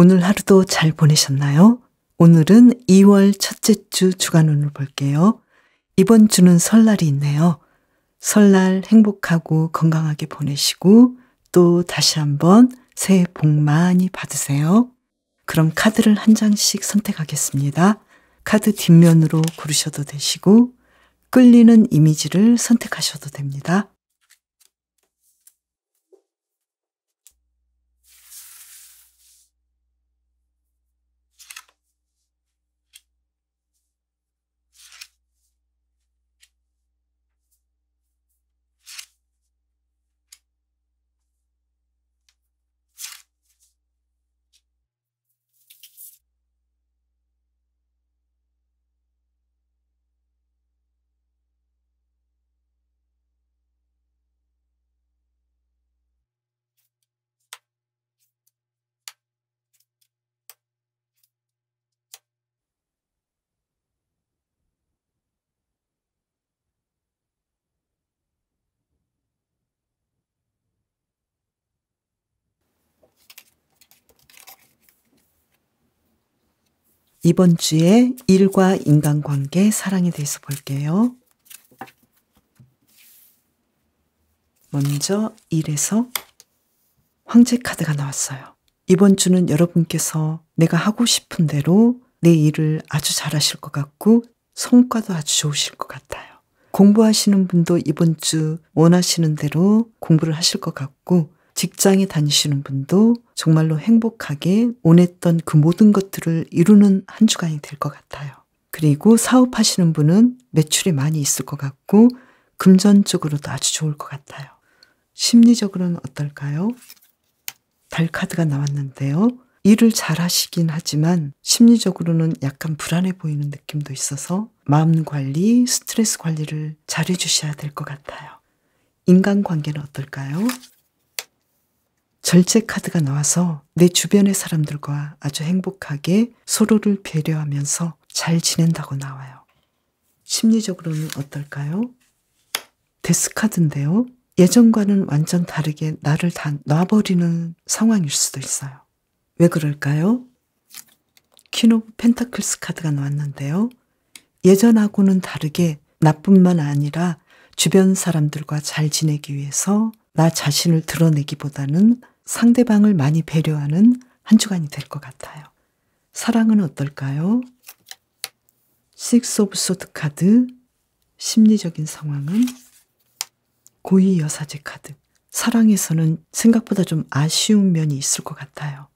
오늘 하루도 잘 보내셨나요? 오늘은 2월 첫째 주 주간운을 볼게요. 이번 주는 설날이 있네요. 설날 행복하고 건강하게 보내시고 또 다시 한번 새해 복 많이 받으세요. 그럼 카드를 한 장씩 선택하겠습니다. 카드 뒷면으로 고르셔도 되시고 끌리는 이미지를 선택하셔도 됩니다. 이번 주에 일과 인간관계, 사랑에 대해서 볼게요. 먼저 일에서 황제 카드가 나왔어요. 이번 주는 여러분께서 내가 하고 싶은 대로 내 일을 아주 잘하실 것 같고 성과도 아주 좋으실 것 같아요. 공부하시는 분도 이번 주 원하시는 대로 공부를 하실 것 같고 직장에 다니시는 분도 정말로 행복하게 원했던 그 모든 것들을 이루는 한 주간이 될 것 같아요. 그리고 사업하시는 분은 매출이 많이 있을 것 같고 금전적으로도 아주 좋을 것 같아요. 심리적으로는 어떨까요? 달 카드가 나왔는데요. 일을 잘 하시긴 하지만 심리적으로는 약간 불안해 보이는 느낌도 있어서 마음 관리, 스트레스 관리를 잘 해주셔야 될 것 같아요. 인간관계는 어떨까요? 절제 카드가 나와서 내 주변의 사람들과 아주 행복하게 서로를 배려하면서 잘 지낸다고 나와요. 심리적으로는 어떨까요? 데스 카드인데요. 예전과는 완전 다르게 나를 다 놔버리는 상황일 수도 있어요. 왜 그럴까요? 퀸 오브 펜타클스 카드가 나왔는데요. 예전하고는 다르게 나뿐만 아니라 주변 사람들과 잘 지내기 위해서 나 자신을 드러내기보다는 상대방을 많이 배려하는 한 주간이 될 것 같아요. 사랑은 어떨까요? 식스 오브 소드 카드, 심리적인 상황은 고위 여사제 카드. 사랑에서는 생각보다 좀 아쉬운 면이 있을 것 같아요.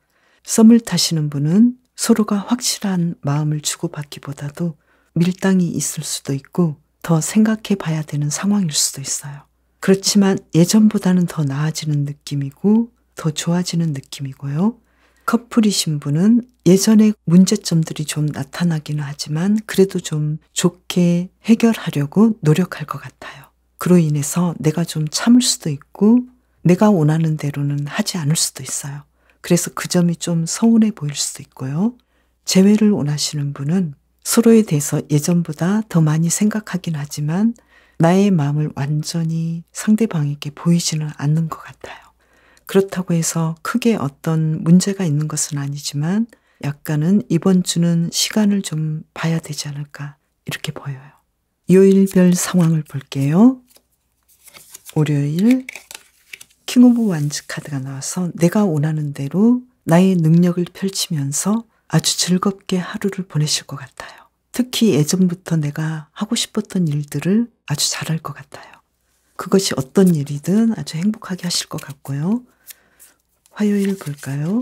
썸을 타시는 분은 서로가 확실한 마음을 주고받기보다도 밀당이 있을 수도 있고 더 생각해 봐야 되는 상황일 수도 있어요. 그렇지만 예전보다는 더 나아지는 느낌이고 더 좋아지는 느낌이고요. 커플이신 분은 예전에 문제점들이 좀 나타나기는 하지만 그래도 좀 좋게 해결하려고 노력할 것 같아요. 그로 인해서 내가 좀 참을 수도 있고 내가 원하는 대로는 하지 않을 수도 있어요. 그래서 그 점이 좀 서운해 보일 수도 있고요. 재회를 원하시는 분은 서로에 대해서 예전보다 더 많이 생각하긴 하지만 나의 마음을 완전히 상대방에게 보이지는 않는 것 같아요. 그렇다고 해서 크게 어떤 문제가 있는 것은 아니지만 약간은 이번 주는 시간을 좀 봐야 되지 않을까 이렇게 보여요. 요일별 상황을 볼게요. 월요일 킹 오브 완즈 카드가 나와서 내가 원하는 대로 나의 능력을 펼치면서 아주 즐겁게 하루를 보내실 것 같아요. 특히 예전부터 내가 하고 싶었던 일들을 아주 잘할 것 같아요. 그것이 어떤 일이든 아주 행복하게 하실 것 같고요. 화요일 볼까요?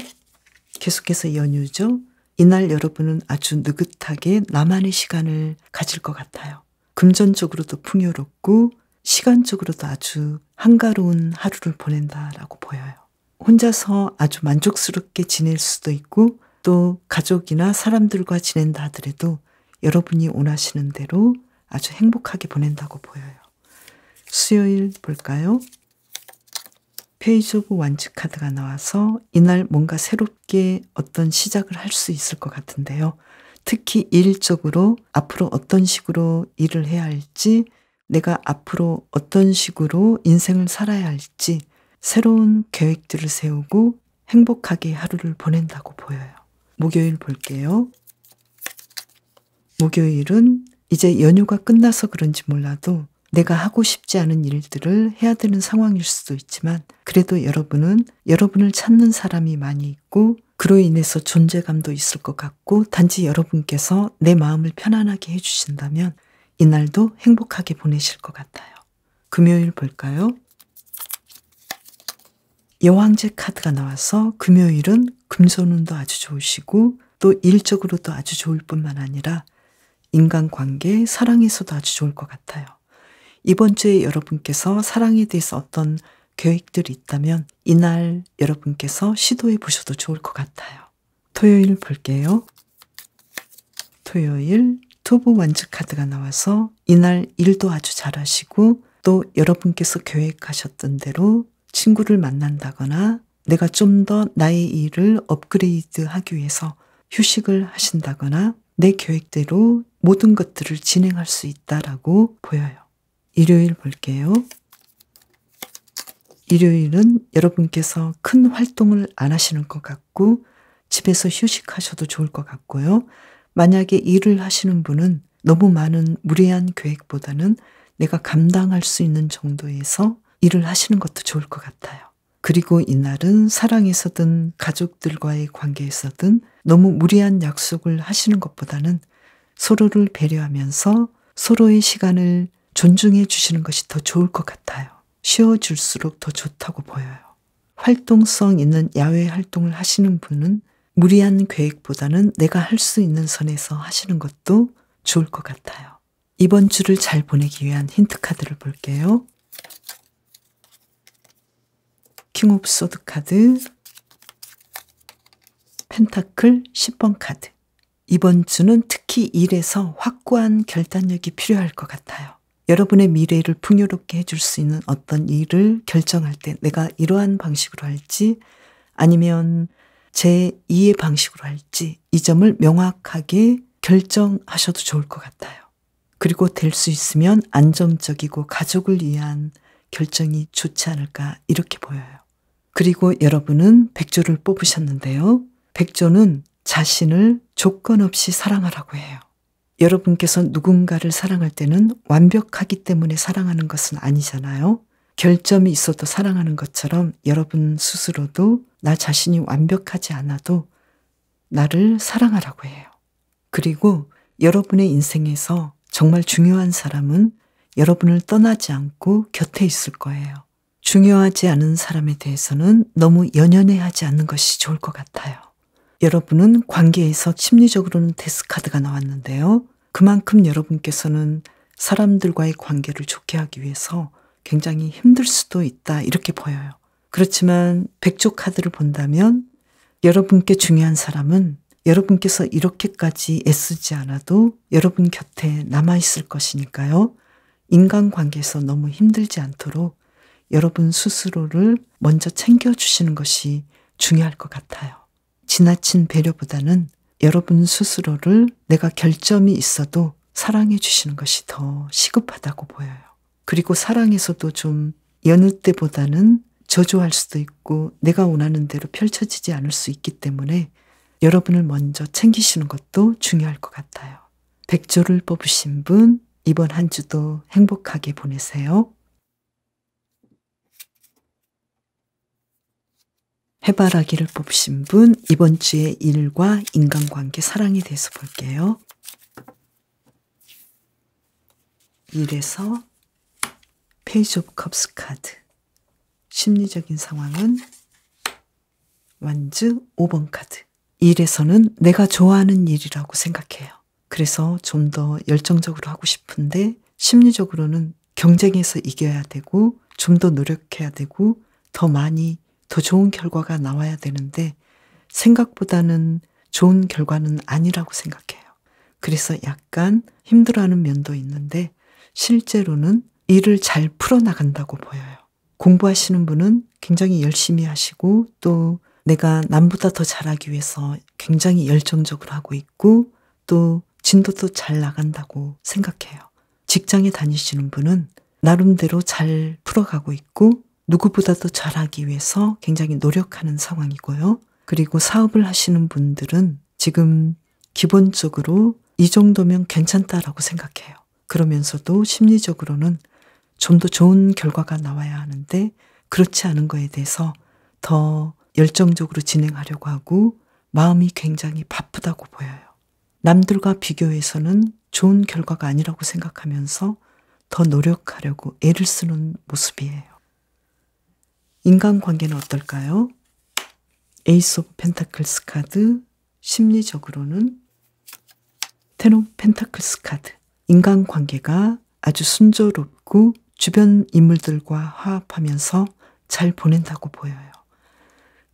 계속해서 연휴죠. 이날 여러분은 아주 느긋하게 나만의 시간을 가질 것 같아요. 금전적으로도 풍요롭고 시간적으로도 아주 한가로운 하루를 보낸다라고 보여요. 혼자서 아주 만족스럽게 지낼 수도 있고 또 가족이나 사람들과 지낸다 하더라도 여러분이 원하시는 대로 아주 행복하게 보낸다고 보여요. 수요일 볼까요? 페이지 오브 완즈 카드가 나와서 이날 뭔가 새롭게 어떤 시작을 할 수 있을 것 같은데요. 특히 일적으로 앞으로 어떤 식으로 일을 해야 할지, 내가 앞으로 어떤 식으로 인생을 살아야 할지 새로운 계획들을 세우고 행복하게 하루를 보낸다고 보여요. 목요일 볼게요. 목요일은 이제 연휴가 끝나서 그런지 몰라도 내가 하고 싶지 않은 일들을 해야 되는 상황일 수도 있지만 그래도 여러분은 여러분을 찾는 사람이 많이 있고 그로 인해서 존재감도 있을 것 같고 단지 여러분께서 내 마음을 편안하게 해주신다면 이날도 행복하게 보내실 것 같아요. 금요일 볼까요? 여왕제 카드가 나와서 금요일은 금전운도 아주 좋으시고 또 일적으로도 아주 좋을 뿐만 아니라 인간관계, 사랑에서도 아주 좋을 것 같아요. 이번 주에 여러분께서 사랑에 대해서 어떤 계획들이 있다면 이날 여러분께서 시도해 보셔도 좋을 것 같아요. 토요일 볼게요. 토요일 투브 원즈 카드가 나와서 이날 일도 아주 잘하시고 또 여러분께서 계획하셨던 대로 친구를 만난다거나 내가 좀 더 나의 일을 업그레이드하기 위해서 휴식을 하신다거나 내 계획대로 모든 것들을 진행할 수 있다라고 보여요. 일요일 볼게요. 일요일은 여러분께서 큰 활동을 안 하시는 것 같고 집에서 휴식하셔도 좋을 것 같고요. 만약에 일을 하시는 분은 너무 많은 무리한 계획보다는 내가 감당할 수 있는 정도에서 일을 하시는 것도 좋을 것 같아요. 그리고 이날은 사랑에서든 가족들과의 관계에서든 너무 무리한 약속을 하시는 것보다는 서로를 배려하면서 서로의 시간을 존중해 주시는 것이 더 좋을 것 같아요. 쉬어줄수록 더 좋다고 보여요. 활동성 있는 야외 활동을 하시는 분은 무리한 계획보다는 내가 할 수 있는 선에서 하시는 것도 좋을 것 같아요. 이번 주를 잘 보내기 위한 힌트 카드를 볼게요. 킹 오브 소드 카드, 펜타클 10번 카드. 이번 주는 특히 일에서 확고한 결단력이 필요할 것 같아요. 여러분의 미래를 풍요롭게 해줄 수 있는 어떤 일을 결정할 때 내가 이러한 방식으로 할지 아니면 제 2의 방식으로 할지 이 점을 명확하게 결정하셔도 좋을 것 같아요. 그리고 될 수 있으면 안정적이고 가족을 위한 결정이 좋지 않을까 이렇게 보여요. 그리고 여러분은 백조를 뽑으셨는데요. 백조는 자신을 조건 없이 사랑하라고 해요. 여러분께서 누군가를 사랑할 때는 완벽하기 때문에 사랑하는 것은 아니잖아요. 결점이 있어도 사랑하는 것처럼 여러분 스스로도 나 자신이 완벽하지 않아도 나를 사랑하라고 해요. 그리고 여러분의 인생에서 정말 중요한 사람은 여러분을 떠나지 않고 곁에 있을 거예요. 중요하지 않은 사람에 대해서는 너무 연연해하지 않는 것이 좋을 것 같아요. 여러분은 관계에서 심리적으로는 데스카드가 나왔는데요. 그만큼 여러분께서는 사람들과의 관계를 좋게 하기 위해서 굉장히 힘들 수도 있다 이렇게 보여요. 그렇지만 백조 카드를 본다면 여러분께 중요한 사람은 여러분께서 이렇게까지 애쓰지 않아도 여러분 곁에 남아있을 것이니까요. 인간관계에서 너무 힘들지 않도록 여러분 스스로를 먼저 챙겨주시는 것이 중요할 것 같아요. 지나친 배려보다는 여러분 스스로를 내가 결점이 있어도 사랑해 주시는 것이 더 시급하다고 보여요. 그리고 사랑에서도 좀 여느 때보다는 저조할 수도 있고 내가 원하는 대로 펼쳐지지 않을 수 있기 때문에 여러분을 먼저 챙기시는 것도 중요할 것 같아요. 백조를 뽑으신 분 이번 한 주도 행복하게 보내세요. 해바라기를 뽑으신 분 이번 주의 일과 인간관계 사랑에 대해서 볼게요. 일에서 페이지 오브 컵스 카드 심리적인 상황은 완즈 5번 카드. 일에서는 내가 좋아하는 일이라고 생각해요. 그래서 좀 더 열정적으로 하고 싶은데 심리적으로는 경쟁에서 이겨야 되고 좀 더 노력해야 되고 더 많이 더 좋은 결과가 나와야 되는데 생각보다는 좋은 결과는 아니라고 생각해요. 그래서 약간 힘들어하는 면도 있는데 실제로는 일을 잘 풀어나간다고 보여요. 공부하시는 분은 굉장히 열심히 하시고 또 내가 남보다 더 잘하기 위해서 굉장히 열정적으로 하고 있고 또 진도도 잘 나간다고 생각해요. 직장에 다니시는 분은 나름대로 잘 풀어가고 있고 누구보다도 잘하기 위해서 굉장히 노력하는 상황이고요. 그리고 사업을 하시는 분들은 지금 기본적으로 이 정도면 괜찮다라고 생각해요. 그러면서도 심리적으로는 좀 더 좋은 결과가 나와야 하는데 그렇지 않은 거에 대해서 더 열정적으로 진행하려고 하고 마음이 굉장히 바쁘다고 보여요. 남들과 비교해서는 좋은 결과가 아니라고 생각하면서 더 노력하려고 애를 쓰는 모습이에요. 인간관계는 어떨까요? 에이스 오브 펜타클스 카드, 심리적으로는 텐 오브 펜타클스 카드. 인간관계가 아주 순조롭고 주변 인물들과 화합하면서 잘 보낸다고 보여요.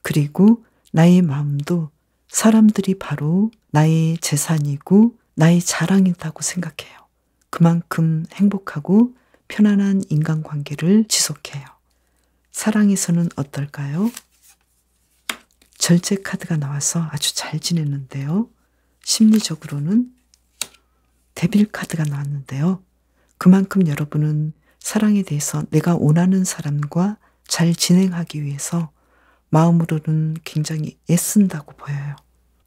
그리고 나의 마음도 사람들이 바로 나의 재산이고 나의 자랑이라고 생각해요. 그만큼 행복하고 편안한 인간관계를 지속해요. 사랑에서는 어떨까요? 절제 카드가 나와서 아주 잘 지냈는데요. 심리적으로는 데빌 카드가 나왔는데요. 그만큼 여러분은 사랑에 대해서 내가 원하는 사람과 잘 진행하기 위해서 마음으로는 굉장히 애쓴다고 보여요.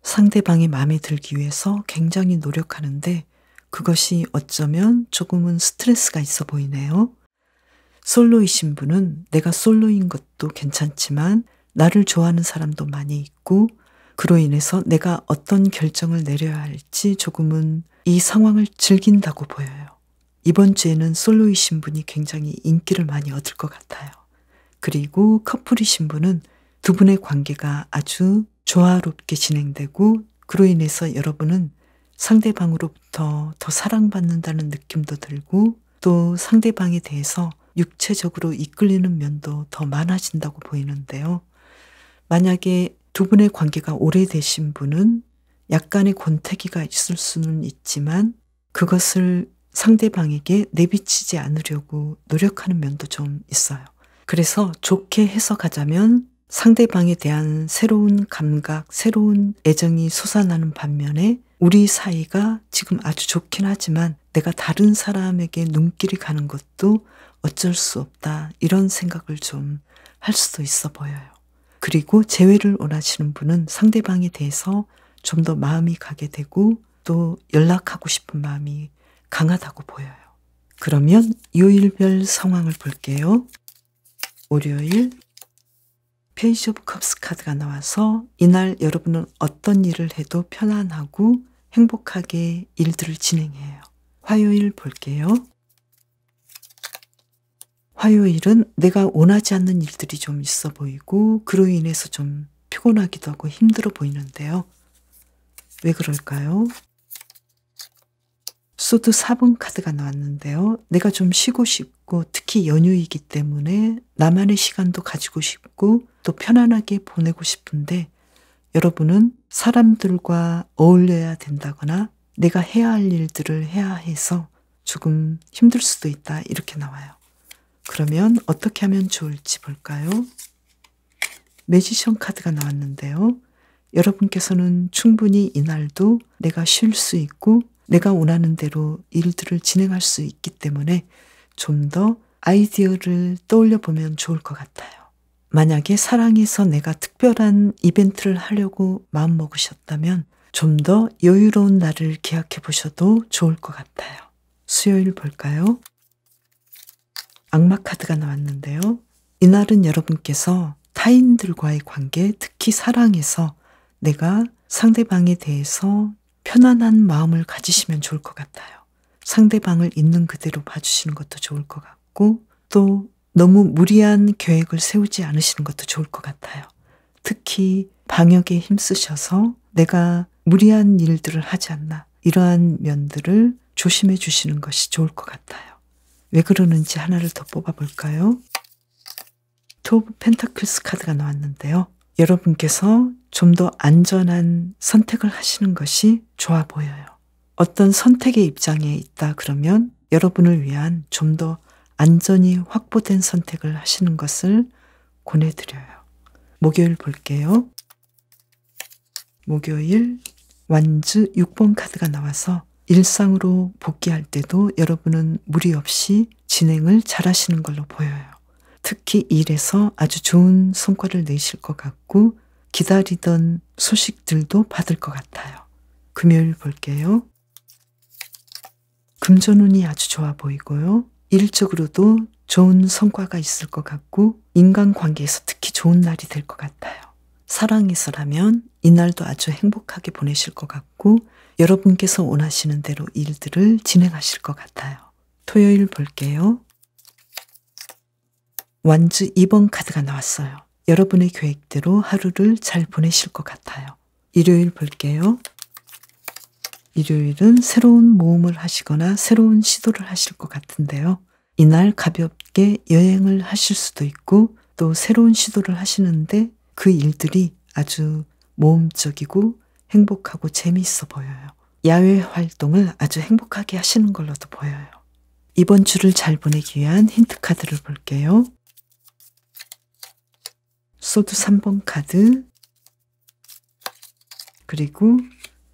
상대방이 마음에 들기 위해서 굉장히 노력하는데 그것이 어쩌면 조금은 스트레스가 있어 보이네요. 솔로이신 분은 내가 솔로인 것도 괜찮지만 나를 좋아하는 사람도 많이 있고 그로 인해서 내가 어떤 결정을 내려야 할지 조금은 이 상황을 즐긴다고 보여요. 이번 주에는 솔로이신 분이 굉장히 인기를 많이 얻을 것 같아요. 그리고 커플이신 분은 두 분의 관계가 아주 조화롭게 진행되고 그로 인해서 여러분은 상대방으로부터 더 사랑받는다는 느낌도 들고 또 상대방에 대해서 육체적으로 이끌리는 면도 더 많아진다고 보이는데요. 만약에 두 분의 관계가 오래되신 분은 약간의 권태기가 있을 수는 있지만 그것을 상대방에게 내비치지 않으려고 노력하는 면도 좀 있어요. 그래서 좋게 해석하자면 상대방에 대한 새로운 감각, 새로운 애정이 솟아나는 반면에 우리 사이가 지금 아주 좋긴 하지만 내가 다른 사람에게 눈길이 가는 것도 어쩔 수 없다. 이런 생각을 좀 할 수도 있어 보여요. 그리고 재회를 원하시는 분은 상대방에 대해서 좀 더 마음이 가게 되고 또 연락하고 싶은 마음이 강하다고 보여요. 그러면 요일별 상황을 볼게요. 월요일 페이지 오브 컵스 카드가 나와서 이날 여러분은 어떤 일을 해도 편안하고 행복하게 일들을 진행해요. 화요일 볼게요. 화요일은 내가 원하지 않는 일들이 좀 있어 보이고 그로 인해서 좀 피곤하기도 하고 힘들어 보이는데요. 왜 그럴까요? 소드 4번 카드가 나왔는데요. 내가 좀 쉬고 싶고 특히 연휴이기 때문에 나만의 시간도 가지고 싶고 또 편안하게 보내고 싶은데 여러분은 사람들과 어울려야 된다거나 내가 해야 할 일들을 해야 해서 조금 힘들 수도 있다 이렇게 나와요. 그러면 어떻게 하면 좋을지 볼까요? 매지션 카드가 나왔는데요. 여러분께서는 충분히 이날도 내가 쉴 수 있고 내가 원하는 대로 일들을 진행할 수 있기 때문에 좀 더 아이디어를 떠올려 보면 좋을 것 같아요. 만약에 사랑에서 내가 특별한 이벤트를 하려고 마음먹으셨다면 좀 더 여유로운 날을 기약해 보셔도 좋을 것 같아요. 수요일 볼까요? 악마 카드가 나왔는데요. 이날은 여러분께서 타인들과의 관계, 특히 사랑에서 내가 상대방에 대해서 편안한 마음을 가지시면 좋을 것 같아요. 상대방을 있는 그대로 봐주시는 것도 좋을 것 같고 또 너무 무리한 계획을 세우지 않으시는 것도 좋을 것 같아요. 특히 방역에 힘쓰셔서 내가 무리한 일들을 하지 않나 이러한 면들을 조심해 주시는 것이 좋을 것 같아요. 왜 그러는지 하나를 더 뽑아볼까요? 투 오브 펜타클스 카드가 나왔는데요. 여러분께서 좀 더 안전한 선택을 하시는 것이 좋아 보여요. 어떤 선택의 입장에 있다 그러면 여러분을 위한 좀 더 안전이 확보된 선택을 하시는 것을 권해드려요. 목요일 볼게요. 목요일 완즈 6번 카드가 나와서 일상으로 복귀할 때도 여러분은 무리 없이 진행을 잘 하시는 걸로 보여요. 특히 일에서 아주 좋은 성과를 내실 것 같고 기다리던 소식들도 받을 것 같아요. 금요일 볼게요. 금전운이 아주 좋아 보이고요. 일적으로도 좋은 성과가 있을 것 같고 인간관계에서 특히 좋은 날이 될 것 같아요. 사랑해서라면 이날도 아주 행복하게 보내실 것 같고 여러분께서 원하시는 대로 일들을 진행하실 것 같아요. 토요일 볼게요. 완즈 2번 카드가 나왔어요. 여러분의 계획대로 하루를 잘 보내실 것 같아요. 일요일 볼게요. 일요일은 새로운 모험을 하시거나 새로운 시도를 하실 것 같은데요. 이날 가볍게 여행을 하실 수도 있고 또 새로운 시도를 하시는데 그 일들이 아주 모험적이고 행복하고 재미있어 보여요. 야외 활동을 아주 행복하게 하시는 걸로도 보여요. 이번 주를 잘 보내기 위한 힌트 카드를 볼게요. 소드 3번 카드, 그리고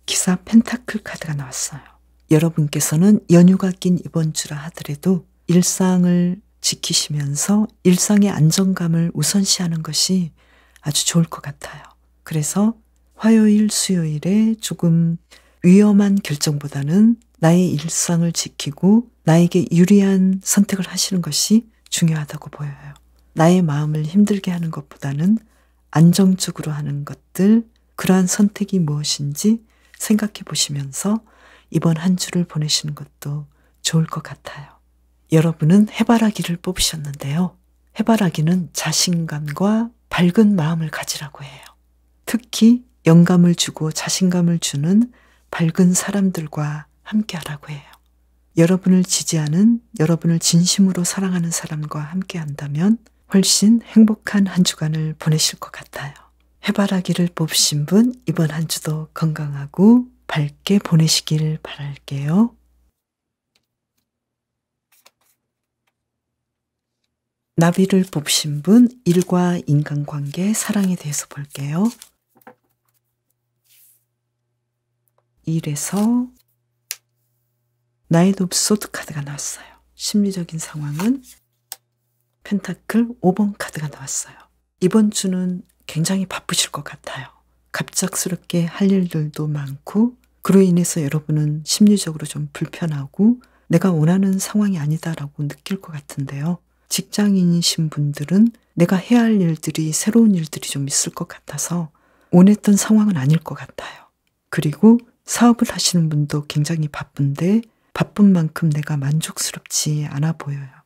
기사 펜타클 카드가 나왔어요. 여러분께서는 연휴가 낀 이번 주라 하더라도 일상을 지키시면서 일상의 안정감을 우선시하는 것이 아주 좋을 것 같아요. 그래서 화요일, 수요일에 조금 위험한 결정보다는 나의 일상을 지키고 나에게 유리한 선택을 하시는 것이 중요하다고 보여요. 나의 마음을 힘들게 하는 것보다는 안정적으로 하는 것들, 그러한 선택이 무엇인지 생각해 보시면서 이번 한 주를 보내시는 것도 좋을 것 같아요. 여러분은 해바라기를 뽑으셨는데요. 해바라기는 자신감과 밝은 마음을 가지라고 해요. 특히 영감을 주고 자신감을 주는 밝은 사람들과 함께하라고 해요. 여러분을 지지하는, 여러분을 진심으로 사랑하는 사람과 함께한다면 훨씬 행복한 한 주간을 보내실 것 같아요. 해바라기를 뽑으신 분, 이번 한 주도 건강하고 밝게 보내시길 바랄게요. 나비를 뽑으신 분, 일과 인간관계, 사랑에 대해서 볼게요. 일에서 나이트 오브 소드 카드가 나왔어요. 심리적인 상황은 펜타클 5번 카드가 나왔어요. 이번 주는 굉장히 바쁘실 것 같아요. 갑작스럽게 할 일들도 많고 그로 인해서 여러분은 심리적으로 좀 불편하고 내가 원하는 상황이 아니다라고 느낄 것 같은데요. 직장인이신 분들은 내가 해야 할 일들이 새로운 일들이 좀 있을 것 같아서 원했던 상황은 아닐 것 같아요. 그리고 사업을 하시는 분도 굉장히 바쁜데 바쁜 만큼 내가 만족스럽지 않아 보여요.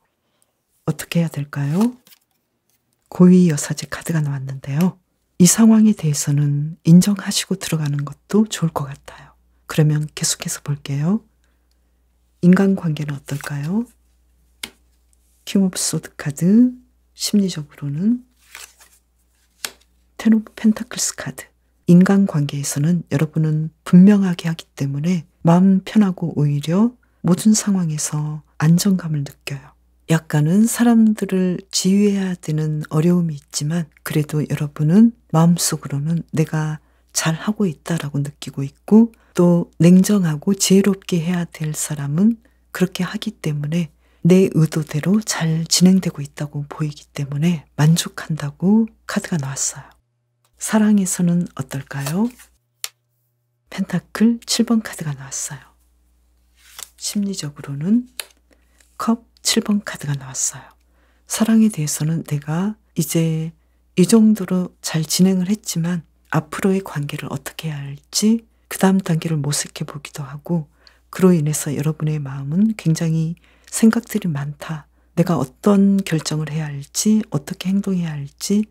어떻게 해야 될까요? 고위여사제 카드가 나왔는데요. 이 상황에 대해서는 인정하시고 들어가는 것도 좋을 것 같아요. 그러면 계속해서 볼게요. 인간관계는 어떨까요? 킹 오브 소드 카드, 심리적으로는 텐 오브 펜타클스 카드. 인간관계에서는 여러분은 분명하게 하기 때문에 마음 편하고 오히려 모든 상황에서 안정감을 느껴요. 약간은 사람들을 지휘해야 되는 어려움이 있지만 그래도 여러분은 마음속으로는 내가 잘하고 있다라고 느끼고 있고 또 냉정하고 지혜롭게 해야 될 사람은 그렇게 하기 때문에 내 의도대로 잘 진행되고 있다고 보이기 때문에 만족한다고 카드가 나왔어요. 사랑에서는 어떨까요? 펜타클 7번 카드가 나왔어요. 심리적으로는 컵 7번 카드가 나왔어요. 사랑에 대해서는 내가 이제 이 정도로 잘 진행을 했지만 앞으로의 관계를 어떻게 해야 할지 그 다음 단계를 모색해 보기도 하고 그로 인해서 여러분의 마음은 굉장히 생각들이 많다. 내가 어떤 결정을 해야 할지 어떻게 행동해야 할지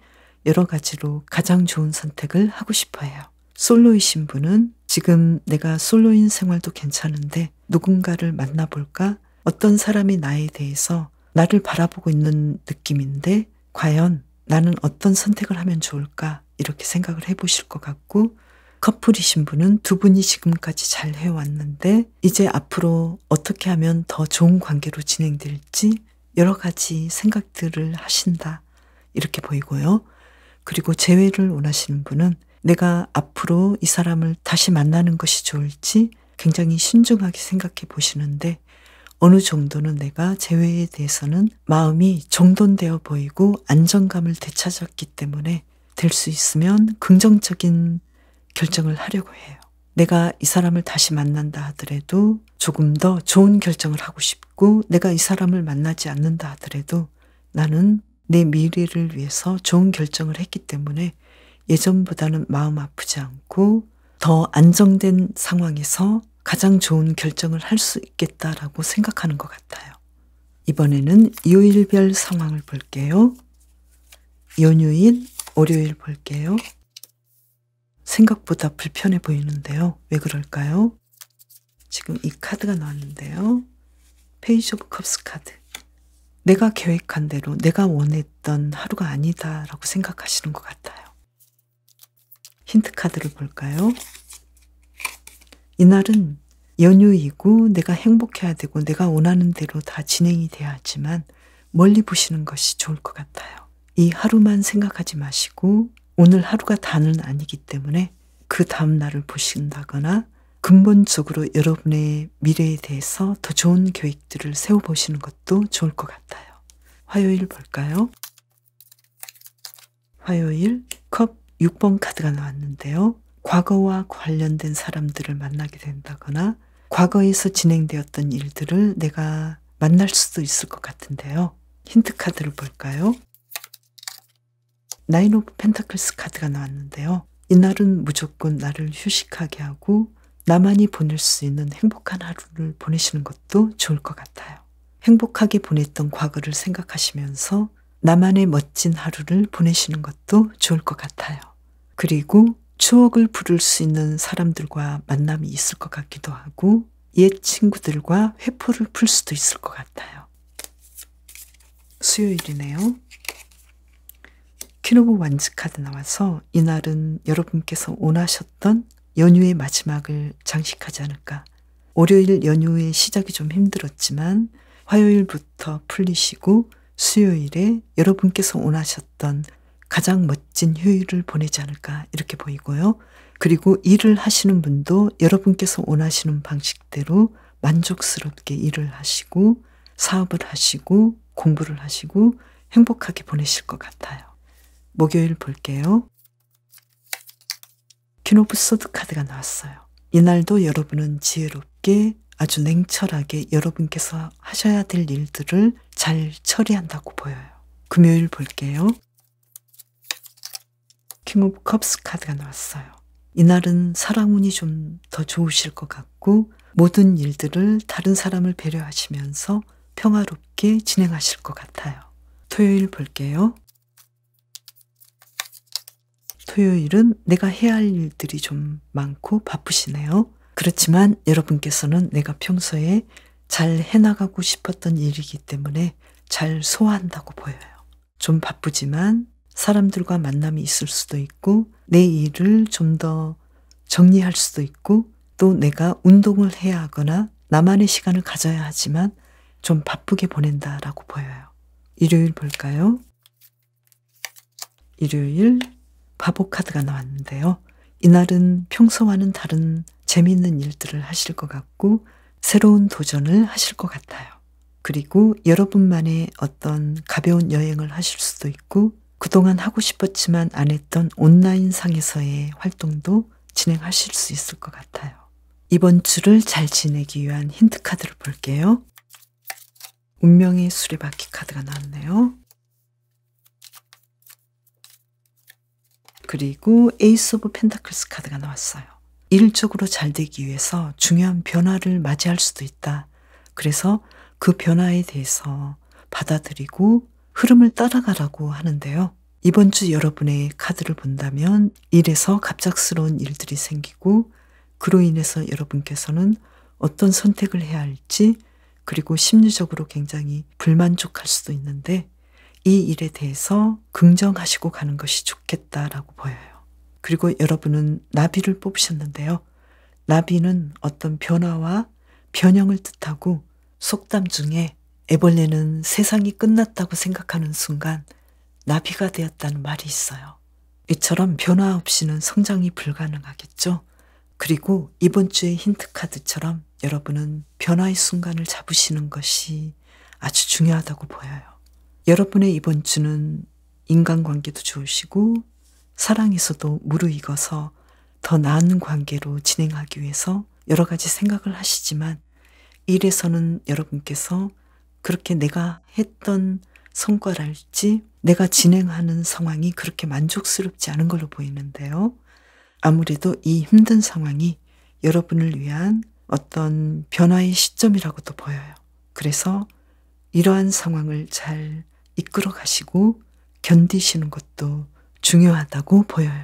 여러 가지로 가장 좋은 선택을 하고 싶어 해요. 솔로이신 분은 지금 내가 솔로인 생활도 괜찮은데 누군가를 만나볼까? 어떤 사람이 나에 대해서 나를 바라보고 있는 느낌인데 과연 나는 어떤 선택을 하면 좋을까? 이렇게 생각을 해보실 것 같고 커플이신 분은 두 분이 지금까지 잘 해왔는데 이제 앞으로 어떻게 하면 더 좋은 관계로 진행될지 여러 가지 생각들을 하신다. 이렇게 보이고요. 그리고 재회를 원하시는 분은 내가 앞으로 이 사람을 다시 만나는 것이 좋을지 굉장히 신중하게 생각해 보시는데 어느 정도는 내가 재회에 대해서는 마음이 정돈되어 보이고 안정감을 되찾았기 때문에 될 수 있으면 긍정적인 결정을 하려고 해요. 내가 이 사람을 다시 만난다 하더라도 조금 더 좋은 결정을 하고 싶고, 내가 이 사람을 만나지 않는다 하더라도 나는 내 미래를 위해서 좋은 결정을 했기 때문에 예전보다는 마음 아프지 않고 더 안정된 상황에서 가장 좋은 결정을 할 수 있겠다라고 생각하는 것 같아요. 이번에는 요일별 상황을 볼게요. 연휴일, 월요일 볼게요. 생각보다 불편해 보이는데요. 왜 그럴까요? 지금 이 카드가 나왔는데요. 페이지 오브 컵스 카드. 내가 계획한 대로 내가 원했던 하루가 아니다라고 생각하시는 것 같아요. 힌트 카드를 볼까요? 이날은 연휴이고 내가 행복해야 되고 내가 원하는 대로 다 진행이 돼야 하지만 멀리 보시는 것이 좋을 것 같아요. 이 하루만 생각하지 마시고 오늘 하루가 다는 아니기 때문에 그 다음 날을 보신다거나 근본적으로 여러분의 미래에 대해서 더 좋은 계획들을 세워보시는 것도 좋을 것 같아요. 화요일 볼까요? 화요일 컵 6번 카드가 나왔는데요. 과거와 관련된 사람들을 만나게 된다거나 과거에서 진행되었던 일들을 내가 만날 수도 있을 것 같은데요. 힌트 카드를 볼까요? 나인 오브 펜타클스 카드가 나왔는데요. 이날은 무조건 나를 휴식하게 하고 나만이 보낼 수 있는 행복한 하루를 보내시는 것도 좋을 것 같아요. 행복하게 보냈던 과거를 생각하시면서 나만의 멋진 하루를 보내시는 것도 좋을 것 같아요. 그리고 추억을 부를 수 있는 사람들과 만남이 있을 것 같기도 하고 옛 친구들과 회포를 풀 수도 있을 것 같아요. 수요일이네요. 퀸 오브 완즈 카드 나와서 이날은 여러분께서 원하셨던 연휴의 마지막을 장식하지 않을까. 월요일 연휴의 시작이 좀 힘들었지만 화요일부터 풀리시고 수요일에 여러분께서 원하셨던 가장 멋진 휴일을 보내지 않을까 이렇게 보이고요. 그리고 일을 하시는 분도 여러분께서 원하시는 방식대로 만족스럽게 일을 하시고 사업을 하시고 공부를 하시고 행복하게 보내실 것 같아요. 목요일 볼게요. 퀸 오브 소드 카드가 나왔어요. 이날도 여러분은 지혜롭게 아주 냉철하게 여러분께서 하셔야 될 일들을 잘 처리한다고 보여요. 금요일 볼게요. 킹 오브 컵스 카드가 나왔어요. 이날은 사랑운이 좀 더 좋으실 것 같고 모든 일들을 다른 사람을 배려하시면서 평화롭게 진행하실 것 같아요. 토요일 볼게요. 토요일은 내가 해야 할 일들이 좀 많고 바쁘시네요. 그렇지만 여러분께서는 내가 평소에 잘 해나가고 싶었던 일이기 때문에 잘 소화한다고 보여요. 좀 바쁘지만 사람들과 만남이 있을 수도 있고 내 일을 좀 더 정리할 수도 있고 또 내가 운동을 해야 하거나 나만의 시간을 가져야 하지만 좀 바쁘게 보낸다라고 보여요. 일요일 볼까요? 일요일 바보 카드가 나왔는데요. 이날은 평소와는 다른 재미있는 일들을 하실 것 같고 새로운 도전을 하실 것 같아요. 그리고 여러분만의 어떤 가벼운 여행을 하실 수도 있고 그동안 하고 싶었지만 안 했던 온라인 상에서의 활동도 진행하실 수 있을 것 같아요. 이번 주를 잘 지내기 위한 힌트 카드를 볼게요. 운명의 수레바퀴 카드가 나왔네요. 그리고 에이스 오브 펜타클스 카드가 나왔어요. 일적으로 잘 되기 위해서 중요한 변화를 맞이할 수도 있다. 그래서 그 변화에 대해서 받아들이고 흐름을 따라가라고 하는데요. 이번 주 여러분의 카드를 본다면 일에서 갑작스러운 일들이 생기고 그로 인해서 여러분께서는 어떤 선택을 해야 할지 그리고 심리적으로 굉장히 불만족할 수도 있는데 이 일에 대해서 긍정하시고 가는 것이 좋겠다라고 보여요. 그리고 여러분은 나비를 뽑으셨는데요. 나비는 어떤 변화와 변형을 뜻하고 속담 중에 애벌레는 세상이 끝났다고 생각하는 순간 나비가 되었다는 말이 있어요. 이처럼 변화 없이는 성장이 불가능하겠죠. 그리고 이번 주의 힌트 카드처럼 여러분은 변화의 순간을 잡으시는 것이 아주 중요하다고 보여요. 여러분의 이번 주는 인간관계도 좋으시고 사랑에서도 무르익어서 더 나은 관계로 진행하기 위해서 여러 가지 생각을 하시지만 일에서는 여러분께서 그렇게 내가 했던 성과랄지 내가 진행하는 상황이 그렇게 만족스럽지 않은 걸로 보이는데요. 아무래도 이 힘든 상황이 여러분을 위한 어떤 변화의 시점이라고도 보여요. 그래서 이러한 상황을 잘 이끌어 가시고 견디시는 것도 중요하다고 보여요.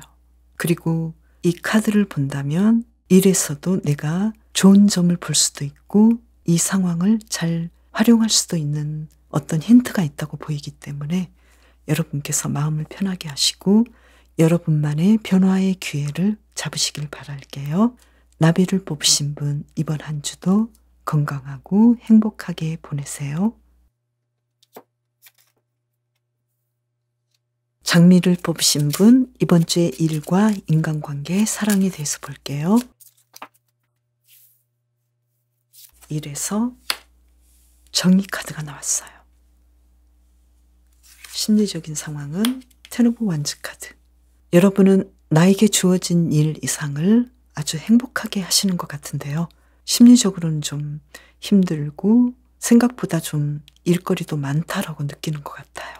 그리고 이 카드를 본다면 일에서도 내가 좋은 점을 볼 수도 있고 이 상황을 잘 활용할 수도 있는 어떤 힌트가 있다고 보이기 때문에 여러분께서 마음을 편하게 하시고 여러분만의 변화의 기회를 잡으시길 바랄게요. 나비를 뽑으신 분 이번 한 주도 건강하고 행복하게 보내세요. 장미를 뽑으신 분 이번 주의 일과 인간관계, 사랑에 대해서 볼게요. 일에서 정의 카드가 나왔어요. 심리적인 상황은 텐 오브 완즈 카드. 여러분은 나에게 주어진 일 이상을 아주 행복하게 하시는 것 같은데요. 심리적으로는 좀 힘들고 생각보다 좀 일거리도 많다라고 느끼는 것 같아요.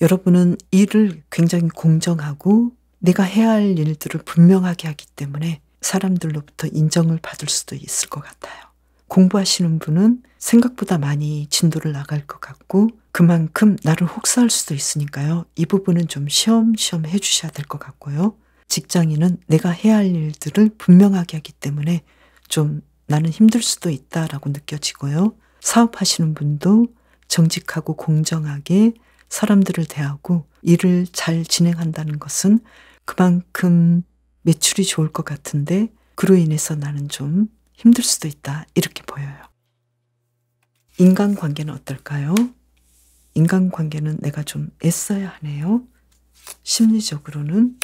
여러분은 일을 굉장히 공정하고 내가 해야 할 일들을 분명하게 하기 때문에 사람들로부터 인정을 받을 수도 있을 것 같아요. 공부하시는 분은 생각보다 많이 진도를 나갈 것 같고 그만큼 나를 혹사할 수도 있으니까요. 이 부분은 좀 쉬엄쉬엄 해주셔야 될 것 같고요. 직장인은 내가 해야 할 일들을 분명하게 하기 때문에 좀 나는 힘들 수도 있다라고 느껴지고요. 사업하시는 분도 정직하고 공정하게 사람들을 대하고 일을 잘 진행한다는 것은 그만큼 매출이 좋을 것 같은데 그로 인해서 나는 좀 힘들 수도 있다 이렇게 보여요. 인간관계는 어떨까요? 인간관계는 내가 좀 애써야 하네요. 심리적으로는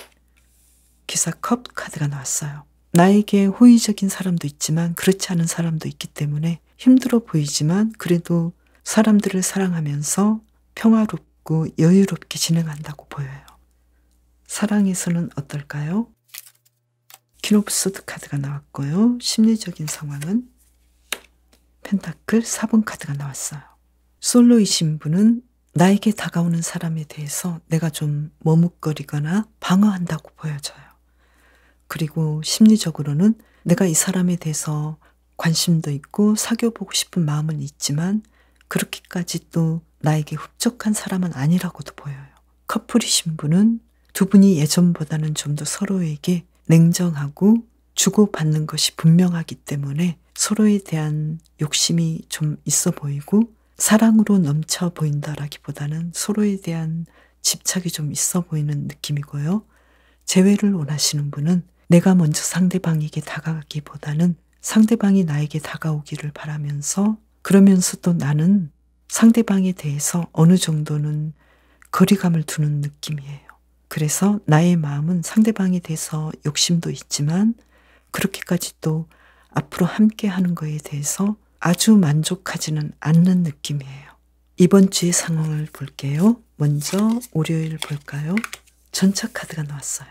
기사컵 카드가 나왔어요. 나에게 호의적인 사람도 있지만 그렇지 않은 사람도 있기 때문에 힘들어 보이지만 그래도 사람들을 사랑하면서 평화롭고 여유롭게 진행한다고 보여요. 사랑에서는 어떨까요? 퀸 오브 소드 카드가 나왔고요. 심리적인 상황은 펜타클 4번 카드가 나왔어요. 솔로이신 분은 나에게 다가오는 사람에 대해서 내가 좀 머뭇거리거나 방어한다고 보여져요. 그리고 심리적으로는 내가 이 사람에 대해서 관심도 있고 사귀어보고 싶은 마음은 있지만 그렇게까지 또 나에게 흡족한 사람은 아니라고도 보여요. 커플이신 분은 두 분이 예전보다는 좀 더 서로에게 냉정하고 주고받는 것이 분명하기 때문에 서로에 대한 욕심이 좀 있어 보이고 사랑으로 넘쳐 보인다라기보다는 서로에 대한 집착이 좀 있어 보이는 느낌이고요. 재회를 원하시는 분은 내가 먼저 상대방에게 다가가기보다는 상대방이 나에게 다가오기를 바라면서 그러면서 또 나는 상대방에 대해서 어느 정도는 거리감을 두는 느낌이에요. 그래서 나의 마음은 상대방에 대해서 욕심도 있지만 그렇게까지 또 앞으로 함께 하는 거에 대해서 아주 만족하지는 않는 느낌이에요. 이번 주의 상황을 볼게요. 먼저 월요일 볼까요? 전차 카드가 나왔어요.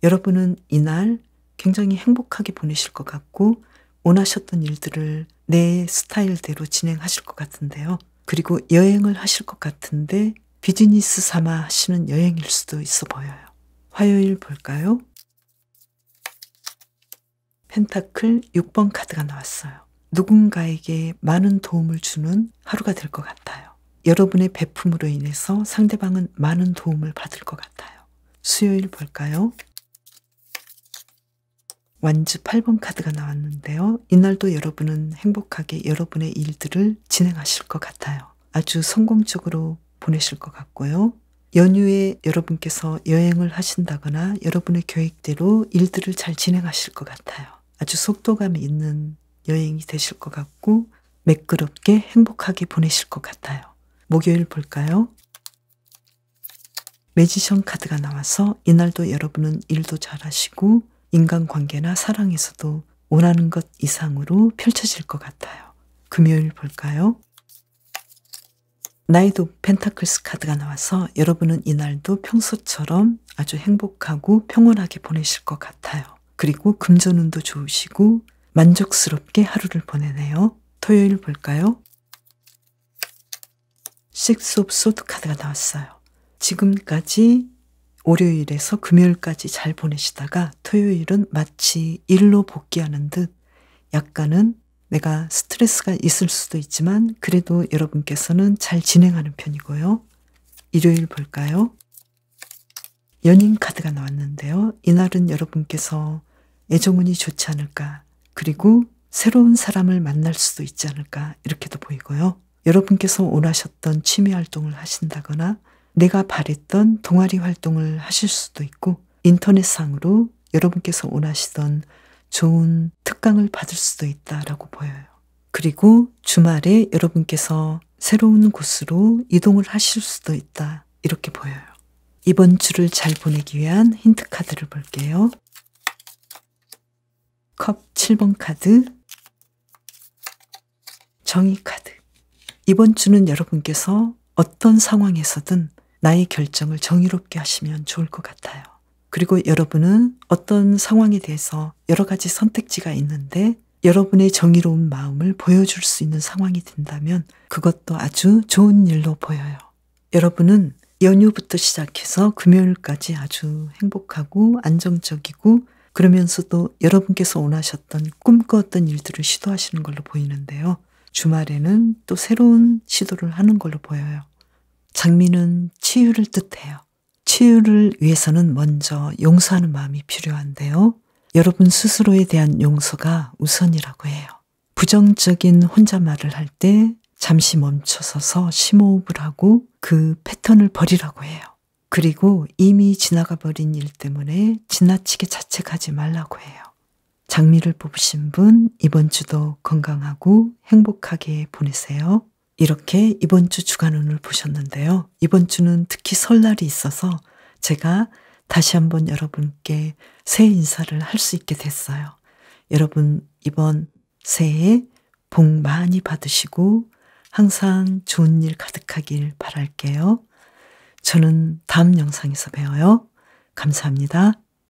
여러분은 이날 굉장히 행복하게 보내실 것 같고 원하셨던 일들을 내 스타일대로 진행하실 것 같은데요. 그리고 여행을 하실 것 같은데 비즈니스 삼아 하시는 여행일 수도 있어 보여요. 화요일 볼까요? 펜타클 6번 카드가 나왔어요. 누군가에게 많은 도움을 주는 하루가 될 것 같아요. 여러분의 베품으로 인해서 상대방은 많은 도움을 받을 것 같아요. 수요일 볼까요? 완즈 8번 카드가 나왔는데요. 이날도 여러분은 행복하게 여러분의 일들을 진행하실 것 같아요. 아주 성공적으로 보내실 것 같고요. 연휴에 여러분께서 여행을 하신다거나 여러분의 계획대로 일들을 잘 진행하실 것 같아요. 아주 속도감이 있는 여행이 되실 것 같고 매끄럽게 행복하게 보내실 것 같아요. 목요일 볼까요? 매지션 카드가 나와서 이날도 여러분은 일도 잘하시고 인간관계나 사랑에서도 원하는 것 이상으로 펼쳐질 것 같아요. 금요일 볼까요? 나이도 펜타클스 카드가 나와서 여러분은 이날도 평소처럼 아주 행복하고 평온하게 보내실 것 같아요. 그리고 금전운도 좋으시고 만족스럽게 하루를 보내네요. 토요일 볼까요? 식스 오브 소드 카드가 나왔어요. 지금까지 월요일에서 금요일까지 잘 보내시다가 토요일은 마치 일로 복귀하는 듯 약간은 내가 스트레스가 있을 수도 있지만 그래도 여러분께서는 잘 진행하는 편이고요. 일요일 볼까요? 연인 카드가 나왔는데요. 이날은 여러분께서 애정운이 좋지 않을까, 그리고 새로운 사람을 만날 수도 있지 않을까 이렇게도 보이고요. 여러분께서 원하셨던 취미 활동을 하신다거나 내가 바랬던 동아리 활동을 하실 수도 있고 인터넷상으로 여러분께서 원하시던 좋은 특강을 받을 수도 있다라고 보여요. 그리고 주말에 여러분께서 새로운 곳으로 이동을 하실 수도 있다 이렇게 보여요. 이번 주를 잘 보내기 위한 힌트 카드를 볼게요. 컵 7번 카드, 정의 카드. 이번 주는 여러분께서 어떤 상황에서든 나의 결정을 정의롭게 하시면 좋을 것 같아요. 그리고 여러분은 어떤 상황에 대해서 여러 가지 선택지가 있는데 여러분의 정의로운 마음을 보여줄 수 있는 상황이 된다면 그것도 아주 좋은 일로 보여요. 여러분은 연휴부터 시작해서 금요일까지 아주 행복하고 안정적이고 그러면서도 여러분께서 원하셨던 꿈꾸었던 일들을 시도하시는 걸로 보이는데요. 주말에는 또 새로운 시도를 하는 걸로 보여요. 장미는 치유를 뜻해요. 치유를 위해서는 먼저 용서하는 마음이 필요한데요. 여러분 스스로에 대한 용서가 우선이라고 해요. 부정적인 혼잣말을 할 때 잠시 멈춰서서 심호흡을 하고 그 패턴을 버리라고 해요. 그리고 이미 지나가 버린 일 때문에 지나치게 자책하지 말라고 해요. 장미를 뽑으신 분 이번 주도 건강하고 행복하게 보내세요. 이렇게 이번 주 주간운을 보셨는데요. 이번 주는 특히 설날이 있어서 제가 다시 한번 여러분께 새해 인사를 할 수 있게 됐어요. 여러분 이번 새해 복 많이 받으시고 항상 좋은 일 가득하길 바랄게요. 저는 다음 영상에서 봬요. 감사합니다.